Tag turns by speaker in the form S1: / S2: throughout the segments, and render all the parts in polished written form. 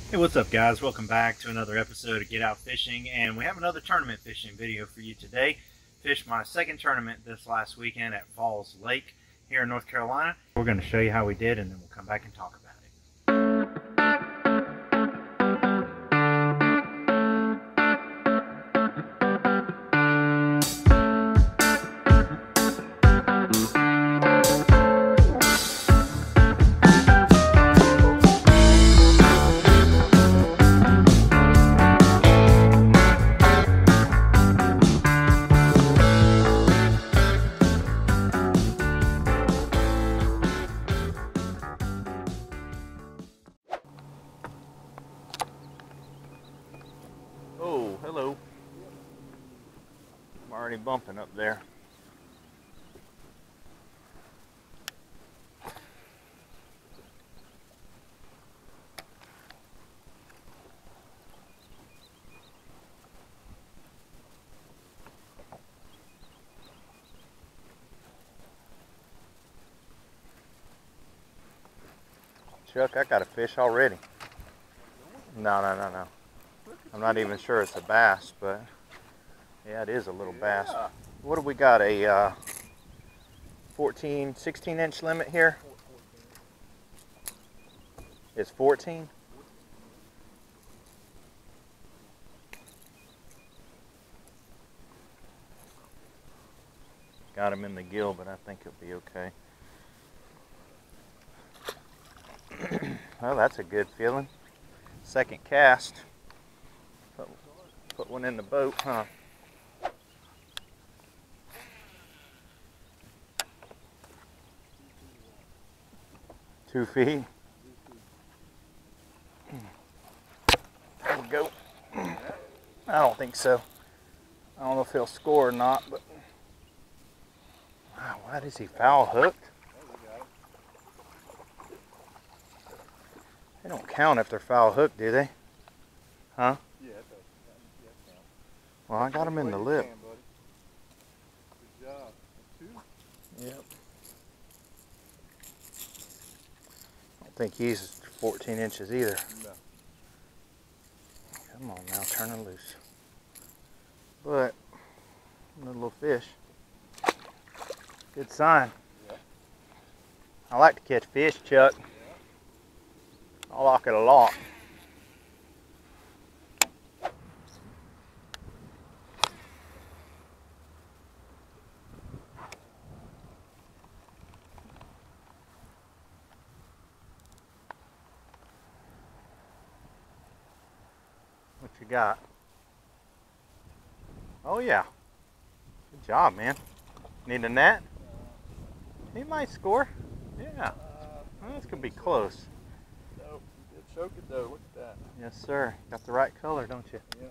S1: Hey, what's up guys? Welcome back to another episode of Get Out Fishing, and we have another tournament fishing video for you today. Fished my second tournament this last weekend at Falls Lake here in North Carolina. We're going to show you how we did and then we'll come back and talk about it. Oh, hello. I'm already bumping up there. Chuck, I got a fish already. No. I'm not even sure it's a bass, but yeah, it is a little bass. What do we got? A 16-inch limit here? It's 14? Got him in the gill, but I think it'll be okay. Well, that's a good feeling. Second cast. Put one in the boat, huh? Two feet. There we go. I don't think so. I don't know if he'll score or not, but wow, why is he foul hooked? They don't count if they're foul hooked, do they? Huh?
S2: Yeah, it does. Yeah, count.
S1: Well, I got him in the lip.
S2: Good job. Two?
S1: Yep. I don't think he's 14 inches either.
S2: No.
S1: Come on now, turn her loose. But, another little fish. Good sign.
S2: Yeah.
S1: I like to catch fish, Chuck.
S2: Yeah.
S1: I like it a lot. What you got? Oh yeah. Good job, man. Need a net? He might score. Yeah. Well, this could be close.
S2: Nope. You did choke it though. Look at that.
S1: Yes, sir. Got the right color, don't you?
S2: Yeah.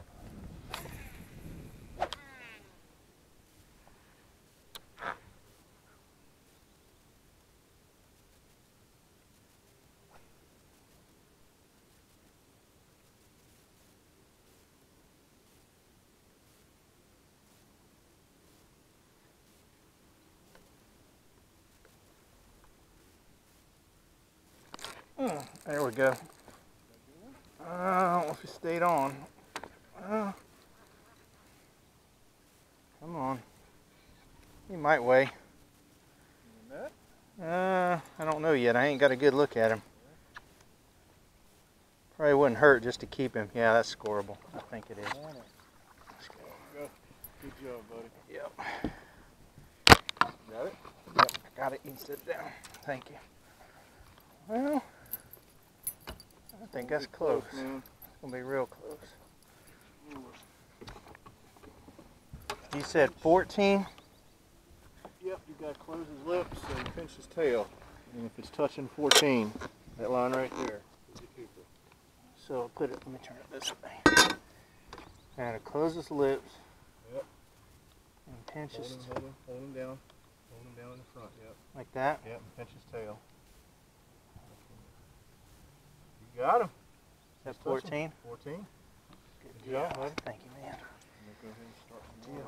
S1: There we go. I don't know if he stayed on. Come on. He might weigh. I don't know yet. I ain't got a good look at him. Probably wouldn't hurt just to keep him. Yeah, that's scoreable. I think it is. Let's go.
S2: Good job, buddy.
S1: Yep.
S2: Got it?
S1: Yep. I got it. You sit down. Thank you. Well, I think that's close.
S2: Man.
S1: It's going to be real close. You said 14?
S2: Yep, you got to close his lips and pinch his tail. And if it's touching 14, that line right there is your keeper.
S1: So put it, let me turn it this way. I gotta close his lips.
S2: Yep.
S1: And pinch his,
S2: Hold him down. Hold him down in the front, yep.
S1: like that.
S2: Yep, and pinch his tail. You got him.
S1: That's 14?
S2: 14.
S1: Good job, bud. Thank you, man.
S2: Go ahead and start from there.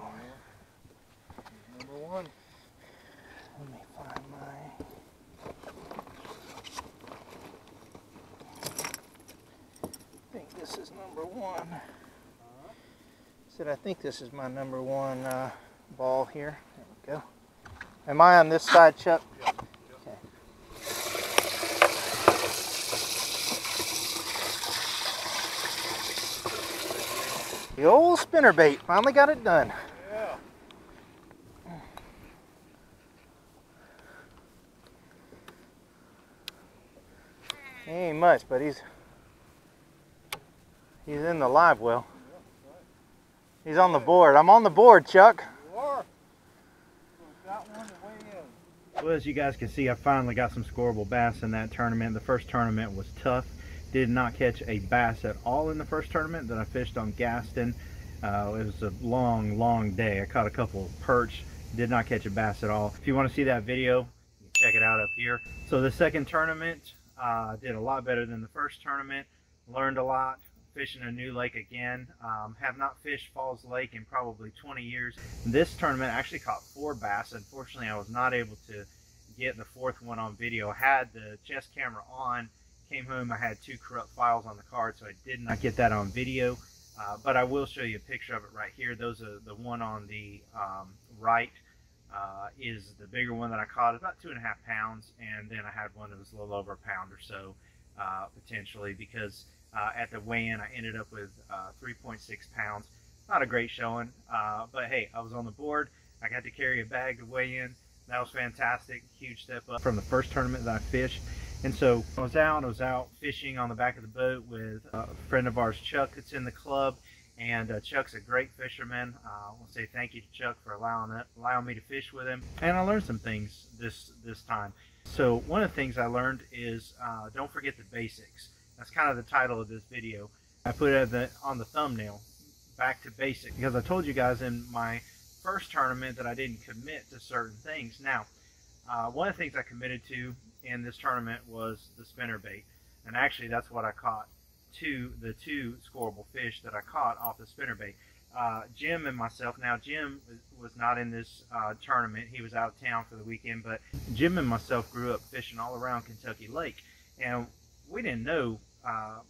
S2: Here's number one.
S1: Let me find my...
S3: number one. I think this is my number one ball here. There we go. Am I on this side, Chuck?
S2: Yep.
S3: Okay. The old spinnerbait finally got it done.
S2: Yeah.
S3: He ain't much, but he's in the live well. He's on the board. I'm on the board, Chuck.
S2: You are. We've got one to weigh in.
S1: Well, as you guys can see, I finally got some scoreable bass in that tournament. The first tournament was tough. Did not catch a bass at all in the first tournament that I fished on Gaston. It was a long day. I caught a couple of perch. Did not catch a bass at all. If you want to see that video, you can check it out up here. So the second tournament did a lot better than the first tournament. Learned a lot. Fishing a new lake again. Have not fished Falls Lake in probably 20 years. This tournament I actually caught 4 bass. Unfortunately, I was not able to get the 4th one on video. I had the chest camera on, came home, I had 2 corrupt files on the card, so I did not get that on video. But I will show you a picture of it right here. Those are the one on the right is the bigger one that I caught, about 2.5 pounds, and then I had one that was a little over a pound or so potentially, because at the weigh-in, I ended up with 3.6 pounds. Not a great showing, but hey, I was on the board. I got to carry a bag to weigh in. That was fantastic. Huge step up from the first tournament that I fished. And so I was out fishing on the back of the boat with a friend of ours, Chuck, that's in the club. And Chuck's a great fisherman. I want to say thank you to Chuck for allowing me to fish with him. And I learned some things this time. So one of the things I learned is don't forget the basics. That's kind of the title of this video. I put it on the thumbnail, back to basic, because I told you guys in my first tournament that I didn't commit to certain things. Now, one of the things I committed to in this tournament was the spinnerbait, and actually that's what I caught, the two scoreable fish that I caught off the spinnerbait. Jim and myself, now Jim was not in this tournament, he was out of town for the weekend, but Jim and myself grew up fishing all around Kentucky Lake, and we didn't know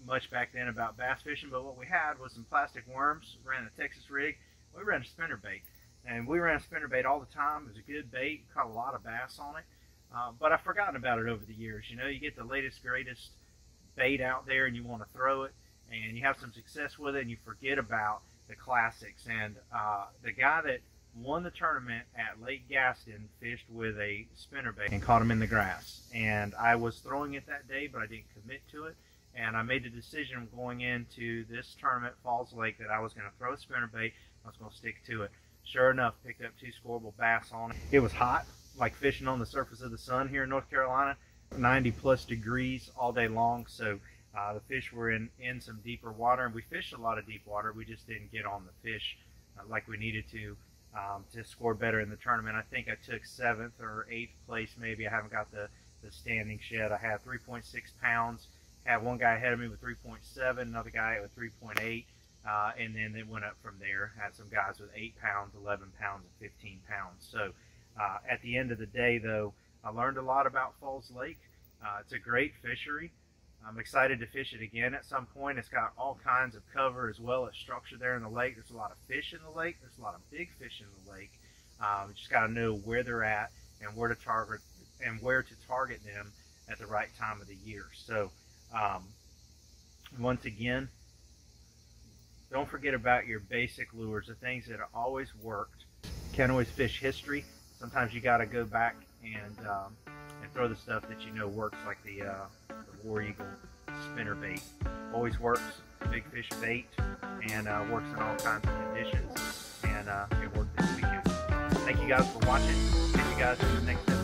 S1: much back then about bass fishing, but what we had was some plastic worms. Ran a Texas rig. We ran a spinnerbait, and we ran a spinnerbait all the time. It was a good bait, caught a lot of bass on it, but I've forgotten about it over the years. You know, you get the latest, greatest bait out there and you want to throw it, and you have some success with it, and you forget about the classics. And the guy that won the tournament at Lake Gaston fished with a spinnerbait and caught him in the grass, and I was throwing it that day, but I didn't commit to it. And I made the decision going into this tournament, Falls Lake, that I was going to throw a spinnerbait. I was going to stick to it. Sure enough, picked up 2 scoreable bass on it. It was hot, like fishing on the surface of the sun here in North Carolina. 90+ degrees all day long, so the fish were in some deeper water, and we fished a lot of deep water. We just didn't get on the fish like we needed to score better in the tournament. I think I took 7th or 8th place maybe. I haven't got the standings yet. I had 3.6 pounds. Had one guy ahead of me with 3.7, another guy with 3.8, and then it went up from there. Had some guys with 8 pounds, 11 pounds, and 15 pounds. So at the end of the day, though, I learned a lot about Falls Lake. It's a great fishery. I'm excited to fish it again at some point. It's got all kinds of cover as well as structure there in the lake. There's a lot of fish in the lake. There's a lot of big fish in the lake. You just got to know where they're at and where to target them at the right time of the year. So once again, don't forget about your basic lures, the things that have always worked. Can't always fish history. Sometimes you got to go back and throw the stuff that you know works, like the War Eagle spinnerbait. Always works, big fish bait, and works in all kinds of conditions, and it worked this weekend. Thank you guys for watching. See you guys in the next episode.